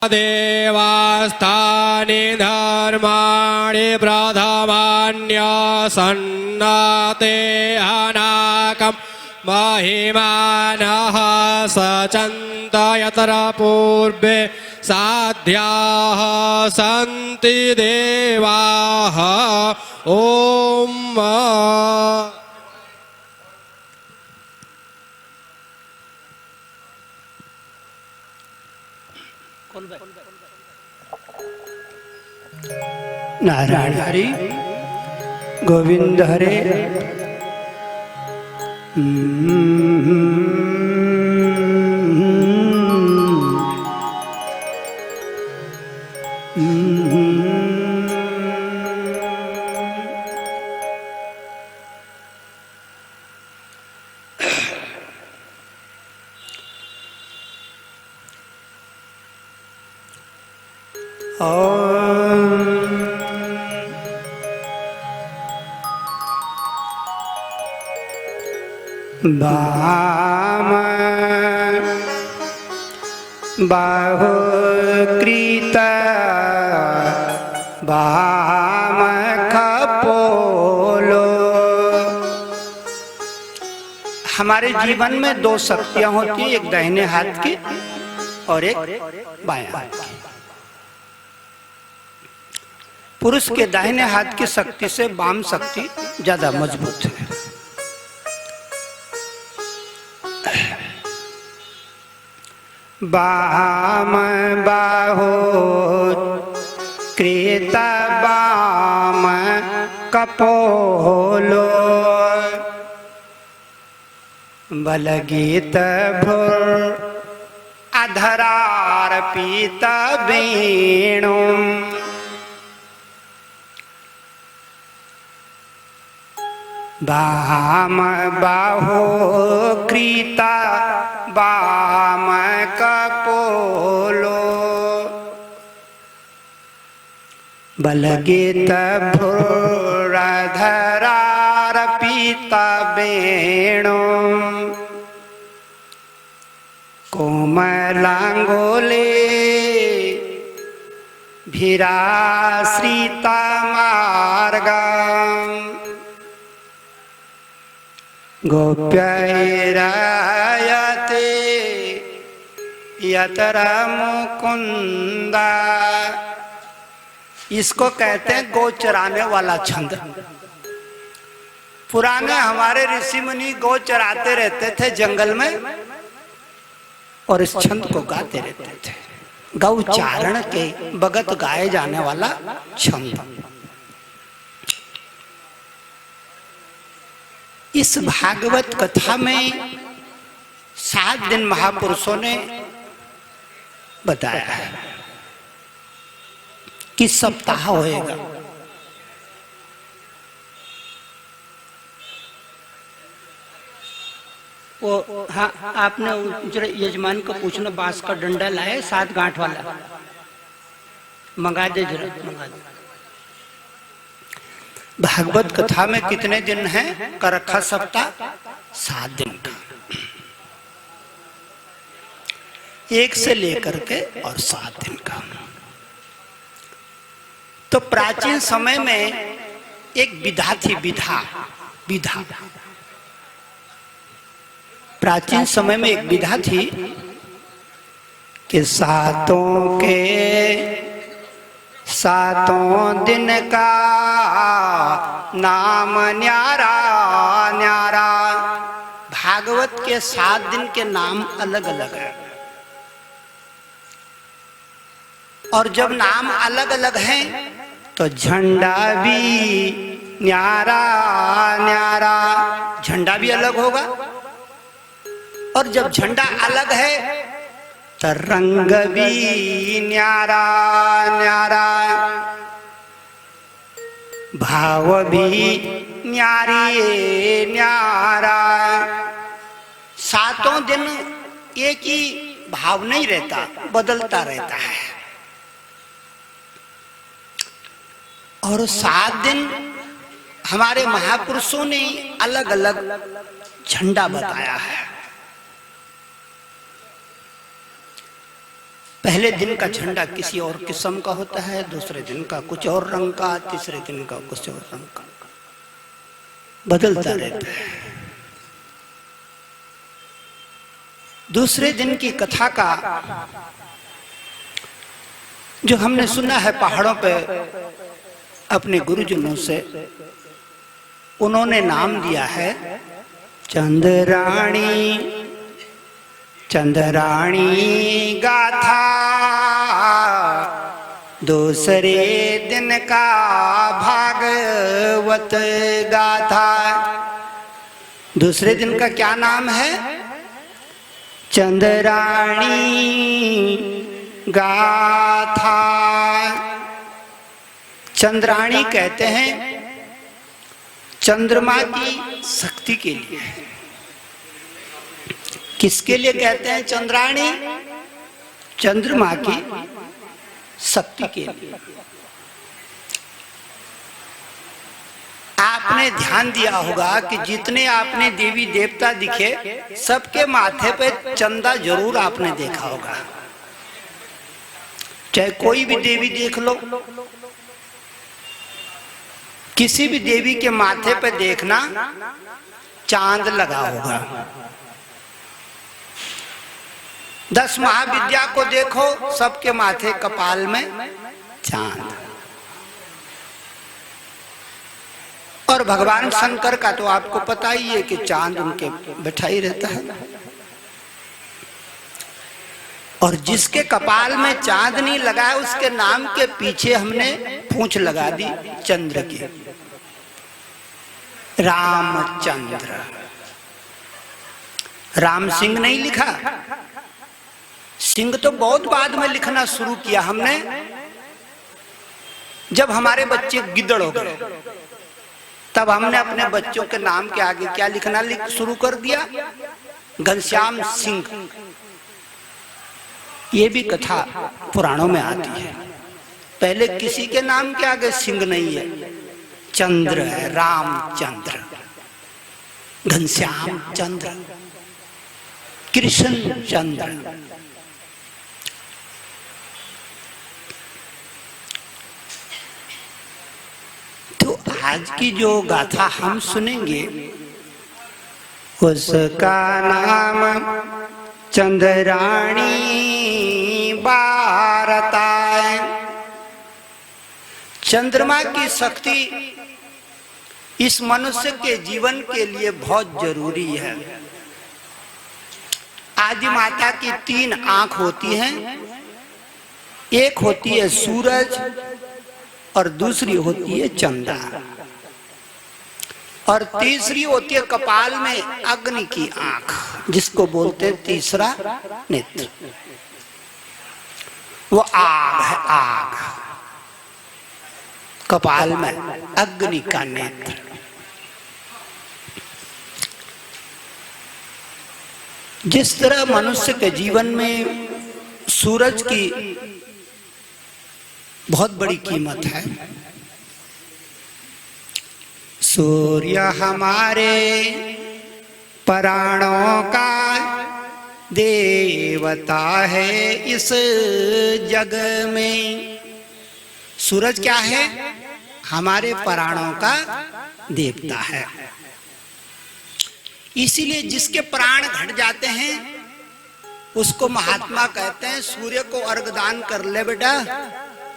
देवास्तानि धर्माणि प्रथमान्यसन्नते अनाकं महिमानः सचन्त यत्र पूर्वे साध्याः सन्ति देवाः ॐ नारायण हरि गोविंद हरे। वाम बाहु कृत वाम खपोलो। हमारे जीवन में दो शक्तियां होती है, एक दाहिने हाथ की और एक बाएं हाथ की। पुरुष के दाहिने हाथ की शक्ति से वाम शक्ति ज्यादा मजबूत है। वाम बाहो कृत वाम कपोलो बलगीत भुर अधरार्पित वेणु। वाम बाहो कृता वाम कपोलो बलगीत भूरधरार्पित वेणु। कोमलांगुले भिराश्रित मार्गम् गोप्यैरायते यत्र मुकुंदा। इसको कहते हैं गौ चराने वाला छंद। पुराने हमारे ऋषि मुनि गौ चराते रहते थे जंगल में और इस छंद को गाते रहते थे। गौ चारण के बगत गाए जाने वाला छंद। इस भागवत कथा में 7 दिन महापुरुषों ने बताया है कि सप्ताह होएगा। वो हाँ, आपने जरा यजमान को पूछना, बांस का डंडा लाए 7 गांठ वाला, मंगा दे जरा, मंगा दे। भागवत कथा में कितने दिन हैं का रखा सप्ताह? 7 दिन का, 1 से लेकर के और 7 दिन का। तो प्राचीन समय में एक विधा थी, विधा। प्राचीन समय में एक विधा थी कि 7 दिन का नाम न्यारा न्यारा। भागवत के 7 दिन के नाम अलग अलग है, और जब नाम अलग अलग हैं तो झंडा भी न्यारा न्यारा, झंडा भी अलग होगा। और जब झंडा अलग है तो रंग भी न्यारा न्यारा, भाव भी न्यारी न्यारा। 7 दिन एक ही भाव नहीं रहता, बदलता रहता है। और 7 दिन हमारे महापुरुषों ने अलग अलग झंडा बताया है। पहले दिन का झंडा किसी और किस्म का होता है, दूसरे दिन का कुछ और रंग का, तीसरे दिन का कुछ और रंग का, बदलता रहता है। दूसरे दिन की कथा का जो हमने सुना है पहाड़ों पे अपने गुरुजनों से, उन्होंने नाम दिया है चंद्राणी। चंद्राणी गाथा दूसरे दिन का भागवत गाथा। दूसरे दिन का क्या नाम है? चंद्राणी गाथा। चंद्राणी कहते हैं चंद्रमा की शक्ति के लिए। किसके लिए कहते हैं चंद्राणी? चंद्रमा की शक्ति के लिए। आपने ध्यान दिया होगा कि जितने आपने देवी देवता दिखे, सबके माथे पे चंदा जरूर आपने देखा होगा। चाहे कोई भी देवी देख लो, किसी भी देवी के माथे पे देखना चांद लगा होगा। 10 महाविद्या को देखो, सबके माथे कपाल में चांद। और भगवान शंकर का तो आपको पता ही है कि चांद उनके बैठा ही रहता है। और जिसके कपाल में चांद नहीं लगा है, उसके नाम के पीछे हमने पूंछ लगा दी चंद्र की। रामचंद्र। राम सिंह नहीं लिखा, सिंह तो बहुत बाद में लिखना शुरू किया हमने, जब हमारे बच्चे गिद्दड़ हो गए, तब हमने अपने बच्चों के नाम के आगे क्या लिखना शुरू कर दिया? घनश्याम सिंह। ये भी कथा पुराणों में आती है। पहले किसी के नाम के आगे सिंह नहीं है, चंद्र है। रामचंद्र, घनश्याम चंद्र, कृष्ण चंद्र। तो आज की जो गाथा हम सुनेंगे, उसका नाम चंद्राणी वार्ता है। चंद्रमा की शक्ति इस मनुष्य के जीवन के लिए बहुत जरूरी है। आदि माता की 3 आंख होती हैं, एक होती है सूरज और दूसरी होती है चंदा, और तीसरी होती है कपाल में अग्नि की आंख, जिसको बोलते हैं तीसरा नेत्र। वो आग है, आग। कपाल में अग्नि का नेत्र। जिस तरह मनुष्य के जीवन में सूरज की बहुत बड़ी कीमत है। सूर्य हमारे प्राणों का देवता है इस जग में। सूरज क्या है? हमारे प्राणों का देवता है। इसीलिए जिसके प्राण घट जाते हैं उसको महात्मा कहते हैं, सूर्य को अर्घ दान कर ले बेटा,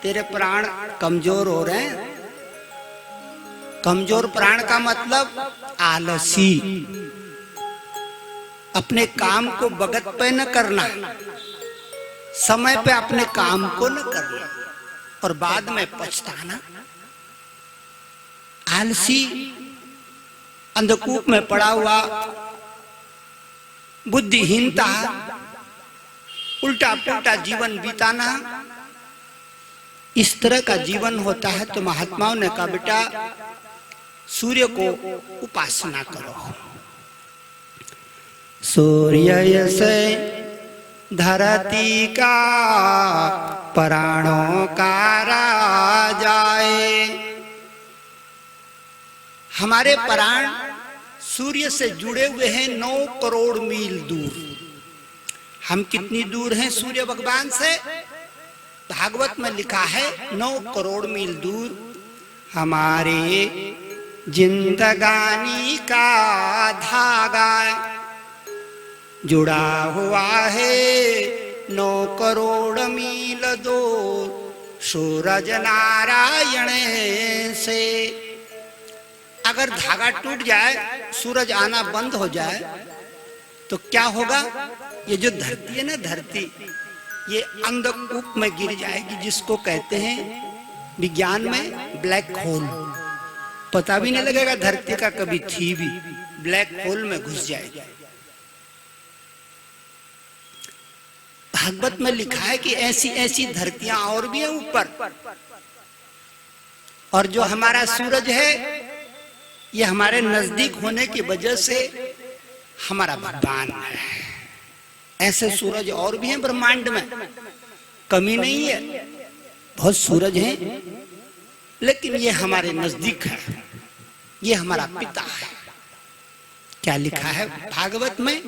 तेरे प्राण कमजोर हो रहे हैं। कमजोर प्राण का मतलब आलसी, अपने काम को वक्त पे न करना, समय पे अपने काम को न करना और बाद में पछताना। आलसी, अंधकूप में पड़ा हुआ, बुद्धिहीनता, उल्टा पुल्टा जीवन बिताना, इस तरह का जीवन होता है। तो महात्माओं ने कहा बेटा सूर्य को उपासना करो। सूर्य से धरती का प्राणों का राजा है। हमारे प्राण सूर्य से जुड़े हुए हैं 9 करोड़ मील दूर। हम कितनी दूर हैं सूर्य भगवान से? भागवत में लिखा है 9 करोड़ मील दूर। हमारे जिंदगानी का धागा जुड़ा हुआ है 9 करोड़ मील दूर सूरज नारायण से। अगर धागा टूट जाए, सूरज आना बंद हो जाए तो क्या होगा? ये जो धरती है ना, धरती ये अंधकूप में गिर जाएगी, जिसको कहते हैं विज्ञान में ब्लैक होल। पता भी नहीं लगेगा धरती का कभी थी भी, ब्लैक होल में घुस जाएगी। भागवत में लिखा है कि ऐसी ऐसी धरतियां और भी हैं ऊपर, और जो हमारा सूरज है ये हमारे नजदीक होने की वजह से हमारा भगवान है। ऐसे सूरज और भी हैं ब्रह्मांड में, कमी नहीं है, बहुत सूरज हैं, लेकिन ये हमारे नजदीक है, ये हमारा पिता है। क्या लिखा है भागवत में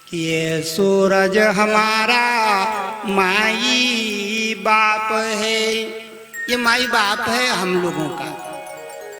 कि ये सूरज हमारा माई बाप है। ये माई बाप है हम लोगों का।